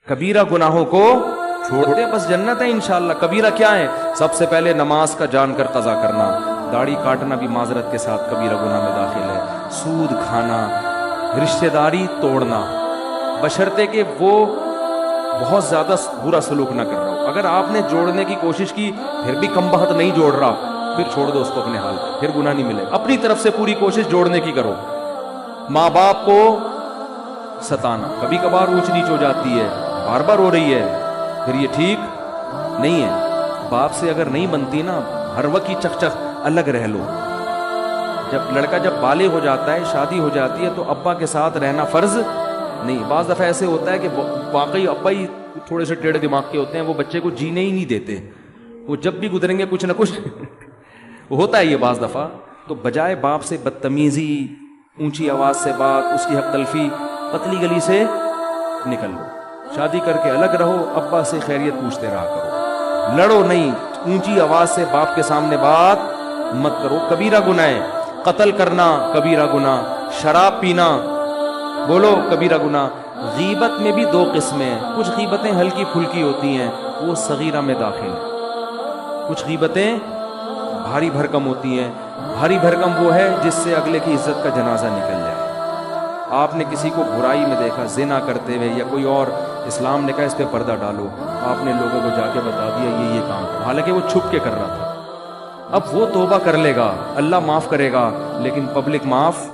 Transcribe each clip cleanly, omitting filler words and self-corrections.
کبیرہ گناہوں کو چھوڑ دے، بس جنت ہے انشاءاللہ۔ کبیرہ کیا ہے؟ سب سے پہلے نماز کا جان کر قضا کرنا، داڑھی کاٹنا بھی معذرت کے ساتھ کبیرہ گناہ میں داخل ہے، سود کھانا، رشتہ داری توڑنا، بشرطے کہ وہ بہت زیادہ برا سلوک نہ کر رہا ہو۔ اگر آپ نے جوڑنے کی کوشش کی پھر بھی کم بخت نہیں جوڑ رہا، پھر چھوڑ دو اس کو اپنے حال، پھر گناہ نہیں ملے۔ اپنی طرف سے پوری کوشش جوڑنے کی کرو۔ ماں باپ کو ستانا، کبھی کبھار اونچ نیچ ہو جاتی ہے، بار بار ہو رہی ہے، پھر یہ ٹھیک نہیں ہے۔ باپ سے اگر نہیں بنتی نا، ہر وقت کی چخ چخ الگ رہ لو۔ جب لڑکا جب بالغ ہو جاتا ہے، شادی ہو جاتی ہے، تو ابا کے ساتھ رہنا فرض نہیں۔ بعض دفعہ ایسے ہوتا ہے کہ واقعی ابا ہی تھوڑے سے ٹیڑھے دماغ کے ہوتے ہیں، وہ بچے کو جینے ہی نہیں دیتے، وہ جب بھی گزریں گے کچھ نہ کچھ ہوتا ہے یہ بعض دفعہ۔ تو بجائے باپ سے بدتمیزی، اونچی آواز سے بات، اس کی حق تلفی، پتلی گلی سے نکل لو، شادی کر کے الگ رہو، ابا سے خیریت پوچھتے رہا کرو، لڑو نہیں، اونچی آواز سے باپ کے سامنے بات مت کرو۔ کبیرہ گناہ ہے۔ قتل کرنا کبیرہ گناہ، شراب پینا بولو کبیرہ گناہ۔ غیبت میں بھی دو قسمیں ہیں، کچھ غیبتیں ہلکی پھلکی ہوتی ہیں، وہ صغیرہ میں داخل ہیں، کچھ غیبتیں بھاری بھرکم ہوتی ہیں۔ بھاری بھرکم وہ ہے جس سے اگلے کی عزت کا جنازہ نکل جائے۔ آپ نے کسی کو برائی میں دیکھا، زنا کرتے ہوئے یا کوئی اور، اسلام نے کہا اس پہ پردہ ڈالو، آپ نے لوگوں کو جا کے بتا دیا یہ کام، حالانکہ وہ چھپ کے کر رہا تھا۔ اب وہ توبہ کر لے گا، اللہ معاف کرے گا، لیکن پبلک معاف،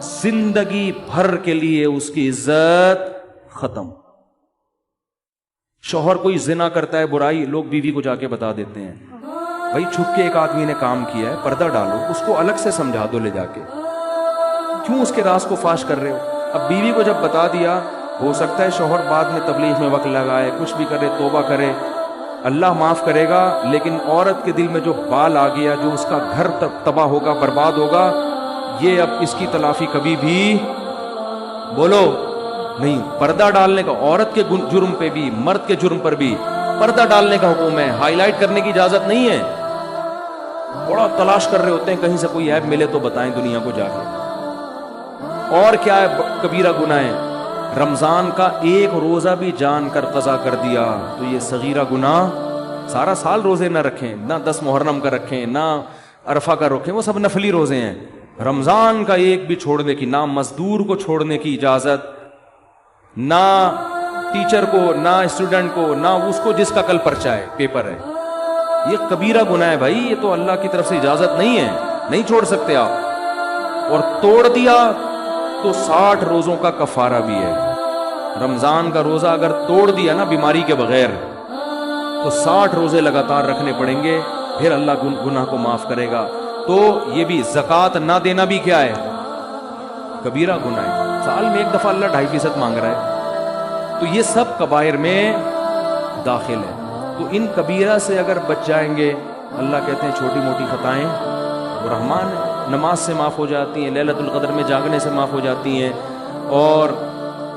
زندگی بھر کے لیے اس کی عزت ختم۔ شوہر کوئی زنا کرتا ہے، برائی، لوگ بیوی کو جا کے بتا دیتے ہیں، بھائی چھپ کے ایک آدمی نے کام کیا ہے، پردہ ڈالو، اس کو الگ سے سمجھا دو لے جا کے، کیوں اس کے راز کو فاش کر رہے ہو؟ اب بیوی کو جب بتا دیا، ہو سکتا ہے شوہر بعد میں تبلیغ میں وقت لگائے، کچھ بھی کرے، توبہ کرے، اللہ معاف کرے گا، لیکن عورت کے دل میں جو بال آ گیا، جو اس کا گھر تباہ ہوگا، برباد ہوگا، یہ اب اس کی تلافی کبھی بھی بولو نہیں۔ پردہ ڈالنے کا عورت کے جرم پہ بھی، مرد کے جرم پر بھی پردہ ڈالنے کا حکم ہے، ہائی لائٹ کرنے کی اجازت نہیں ہے۔ بڑا تلاش کر رہے ہوتے ہیں کہیں سے کوئی عیب ملے تو بتائیں دنیا کو جا کے۔ اور کیا ہے کبیرہ گناہ ہے؟ رمضان کا ایک روزہ بھی جان کر قضا کر دیا تو یہ صغیرہ گناہ۔ سارا سال روزے نہ رکھیں، نہ 10 محرم کا رکھیں، نہ عرفہ کا رکھیں، وہ سب نفلی روزے ہیں۔ رمضان کا ایک بھی چھوڑنے کی، نہ مزدور کو چھوڑنے کی اجازت، نہ ٹیچر کو، نہ اسٹوڈنٹ کو، نہ اس کو جس کا کل پرچہ ہے، پیپر ہے۔ یہ کبیرہ گناہ ہے بھائی، یہ تو اللہ کی طرف سے اجازت نہیں ہے، نہیں چھوڑ سکتے آپ۔ اور توڑ دیا تو 60 روزوں کا کفارہ بھی ہے۔ رمضان کا روزہ اگر توڑ دیا نا بیماری کے بغیر تو 60 روزے لگاتار رکھنے پڑیں گے، پھر اللہ گناہ کو معاف کرے گا۔ تو یہ بھی زکوٰۃ نہ دینا بھی کیا ہے؟ کبیرہ گناہ ہے۔ سال میں ایک دفعہ اللہ 2.5% مانگ رہا ہے، تو یہ سب کبائر میں داخل ہے۔ تو ان کبیرہ سے اگر بچ جائیں گے، اللہ کہتے ہیں چھوٹی موٹی خطائیں وہ رحمان ہے، نماز سے معاف ہو جاتی ہیں، لیلۃ القدر میں جاگنے سے معاف ہو جاتی ہیں، اور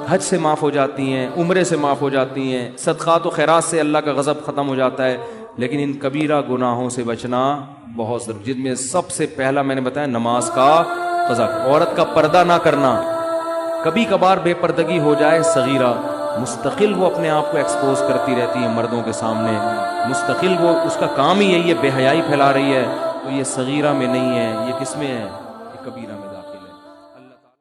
حج سے معاف ہو جاتی ہیں، عمرے سے معاف ہو جاتی ہیں، صدقات و خیرات سے اللہ کا غضب ختم ہو جاتا ہے۔ لیکن ان کبیرہ گناہوں سے بچنا بہت ضروری، جن میں سب سے پہلا میں نے بتایا نماز کا قضا، عورت کا پردہ نہ کرنا۔ کبھی کبھار بے پردگی ہو جائے صغیرہ، مستقل وہ اپنے آپ کو ایکسپوز کرتی رہتی ہے مردوں کے سامنے، مستقل وہ اس کا کام ہی یہی ہے، بے حیائی پھیلا رہی ہے، تو یہ صغیرہ میں نہیں ہے، یہ کس میں ہے؟ یہ کبیرہ میں۔